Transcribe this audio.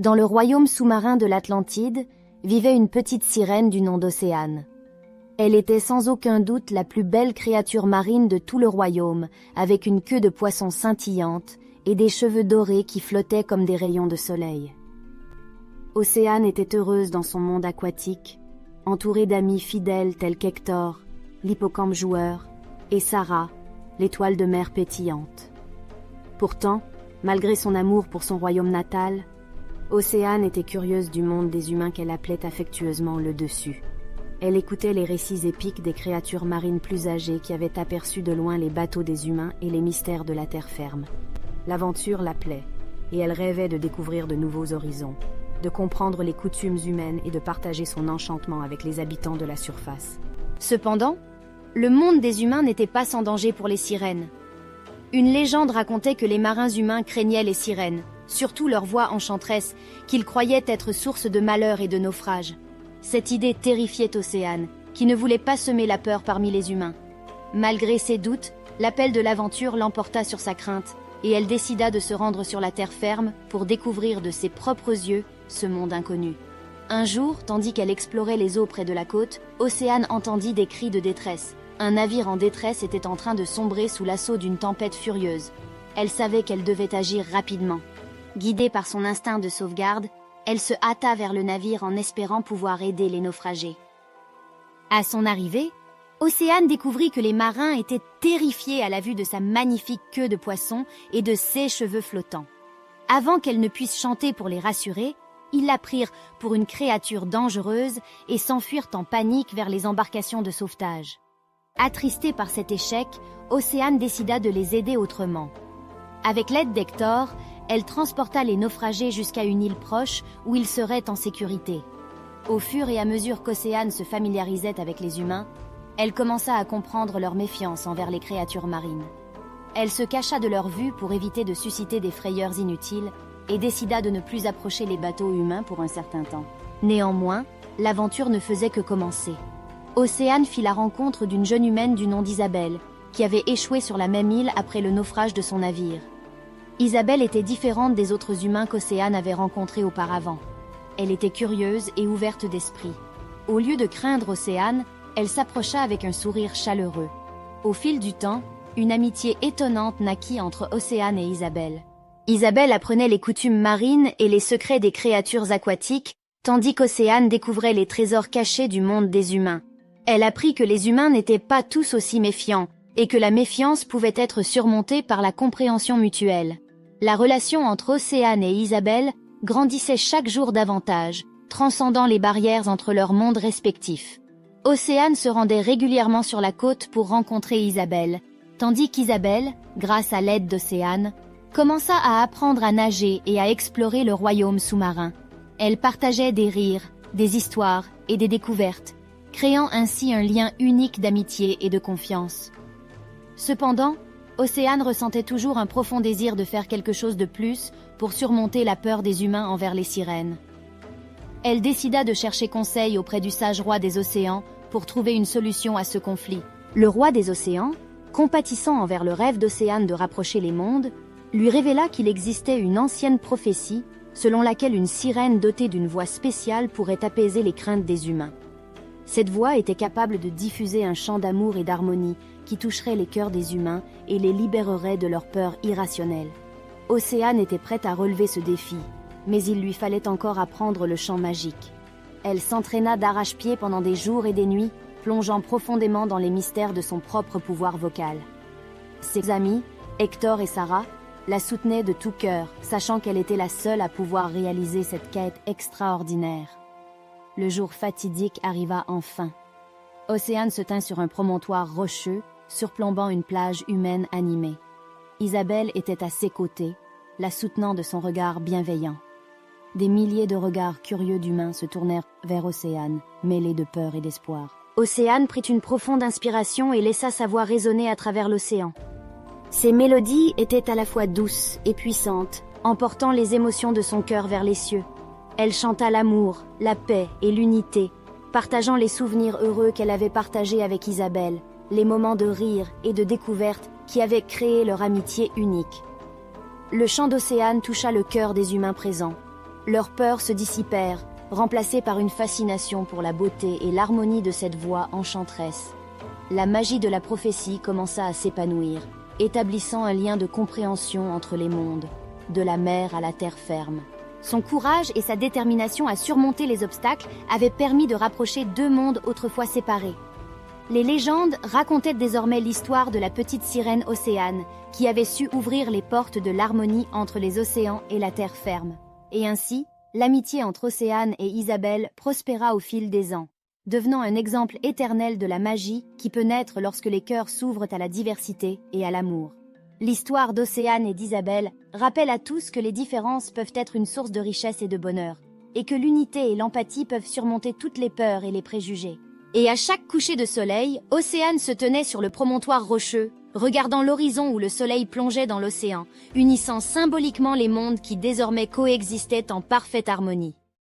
Dans le royaume sous-marin de l'Atlantide, vivait une petite sirène du nom d'Océane. Elle était sans aucun doute la plus belle créature marine de tout le royaume, avec une queue de poisson scintillante et des cheveux dorés qui flottaient comme des rayons de soleil. Océane était heureuse dans son monde aquatique, entourée d'amis fidèles tels qu'Hector, l'hippocampe joueur, et Sarah, l'étoile de mer pétillante. Pourtant, malgré son amour pour son royaume natal, Océane était curieuse du monde des humains qu'elle appelait affectueusement le dessus. Elle écoutait les récits épiques des créatures marines plus âgées qui avaient aperçu de loin les bateaux des humains et les mystères de la terre ferme. L'aventure l'appelait, et elle rêvait de découvrir de nouveaux horizons, de comprendre les coutumes humaines et de partager son enchantement avec les habitants de la surface. Cependant, le monde des humains n'était pas sans danger pour les sirènes. Une légende racontait que les marins humains craignaient les sirènes, surtout leur voix enchanteresse, qu'ils croyaient être source de malheur et de naufrage. Cette idée terrifiait Océane, qui ne voulait pas semer la peur parmi les humains. Malgré ses doutes, l'appel de l'aventure l'emporta sur sa crainte, et elle décida de se rendre sur la terre ferme pour découvrir de ses propres yeux ce monde inconnu. Un jour, tandis qu'elle explorait les eaux près de la côte, Océane entendit des cris de détresse. Un navire en détresse était en train de sombrer sous l'assaut d'une tempête furieuse. Elle savait qu'elle devait agir rapidement. Guidée par son instinct de sauvegarde, elle se hâta vers le navire en espérant pouvoir aider les naufragés. À son arrivée, Océane découvrit que les marins étaient terrifiés à la vue de sa magnifique queue de poisson et de ses cheveux flottants. Avant qu'elle ne puisse chanter pour les rassurer, ils la prirent pour une créature dangereuse et s'enfuirent en panique vers les embarcations de sauvetage. Attristée par cet échec, Océane décida de les aider autrement. Avec l'aide d'Hector, elle transporta les naufragés jusqu'à une île proche où ils seraient en sécurité. Au fur et à mesure qu'Océane se familiarisait avec les humains, elle commença à comprendre leur méfiance envers les créatures marines. Elle se cacha de leur vue pour éviter de susciter des frayeurs inutiles et décida de ne plus approcher les bateaux humains pour un certain temps. Néanmoins, l'aventure ne faisait que commencer. Océane fit la rencontre d'une jeune humaine du nom d'Isabelle, qui avait échoué sur la même île après le naufrage de son navire. Isabelle était différente des autres humains qu'Océane avait rencontrés auparavant. Elle était curieuse et ouverte d'esprit. Au lieu de craindre Océane, elle s'approcha avec un sourire chaleureux. Au fil du temps, une amitié étonnante naquit entre Océane et Isabelle. Isabelle apprenait les coutumes marines et les secrets des créatures aquatiques, tandis qu'Océane découvrait les trésors cachés du monde des humains. Elle apprit que les humains n'étaient pas tous aussi méfiants, et que la méfiance pouvait être surmontée par la compréhension mutuelle. La relation entre Océane et Isabelle grandissait chaque jour davantage, transcendant les barrières entre leurs mondes respectifs. Océane se rendait régulièrement sur la côte pour rencontrer Isabelle, tandis qu'Isabelle, grâce à l'aide d'Océane, commença à apprendre à nager et à explorer le royaume sous-marin. Elle partageait des rires, des histoires et des découvertes, créant ainsi un lien unique d'amitié et de confiance. Cependant, Océane ressentait toujours un profond désir de faire quelque chose de plus pour surmonter la peur des humains envers les sirènes. Elle décida de chercher conseil auprès du sage roi des océans pour trouver une solution à ce conflit. Le roi des océans, compatissant envers le rêve d'Océane de rapprocher les mondes, lui révéla qu'il existait une ancienne prophétie selon laquelle une sirène dotée d'une voix spéciale pourrait apaiser les craintes des humains. Cette voix était capable de diffuser un chant d'amour et d'harmonie qui toucherait les cœurs des humains et les libérerait de leur peur irrationnelle. Océane était prête à relever ce défi, mais il lui fallait encore apprendre le chant magique. Elle s'entraîna d'arrache-pied pendant des jours et des nuits, plongeant profondément dans les mystères de son propre pouvoir vocal. Ses amis, Hector et Sarah, la soutenaient de tout cœur, sachant qu'elle était la seule à pouvoir réaliser cette quête extraordinaire. Le jour fatidique arriva enfin. Océane se tint sur un promontoire rocheux, surplombant une plage humaine animée. Isabelle était à ses côtés, la soutenant de son regard bienveillant. Des milliers de regards curieux d'humains se tournèrent vers Océane, mêlés de peur et d'espoir. Océane prit une profonde inspiration et laissa sa voix résonner à travers l'océan. Ses mélodies étaient à la fois douces et puissantes, emportant les émotions de son cœur vers les cieux. Elle chanta l'amour, la paix et l'unité, partageant les souvenirs heureux qu'elle avait partagés avec Isabelle, les moments de rire et de découverte qui avaient créé leur amitié unique. Le chant d'Océane toucha le cœur des humains présents. Leurs peurs se dissipèrent, remplacées par une fascination pour la beauté et l'harmonie de cette voix enchanteresse. La magie de la prophétie commença à s'épanouir, établissant un lien de compréhension entre les mondes, de la mer à la terre ferme. Son courage et sa détermination à surmonter les obstacles avaient permis de rapprocher deux mondes autrefois séparés. Les légendes racontaient désormais l'histoire de la petite sirène Océane, qui avait su ouvrir les portes de l'harmonie entre les océans et la terre ferme. Et ainsi, l'amitié entre Océane et Isabelle prospéra au fil des ans, devenant un exemple éternel de la magie qui peut naître lorsque les cœurs s'ouvrent à la diversité et à l'amour. L'histoire d'Océane et d'Isabelle rappelle à tous que les différences peuvent être une source de richesse et de bonheur, et que l'unité et l'empathie peuvent surmonter toutes les peurs et les préjugés. Et à chaque coucher de soleil, Océane se tenait sur le promontoire rocheux, regardant l'horizon où le soleil plongeait dans l'océan, unissant symboliquement les mondes qui désormais coexistaient en parfaite harmonie.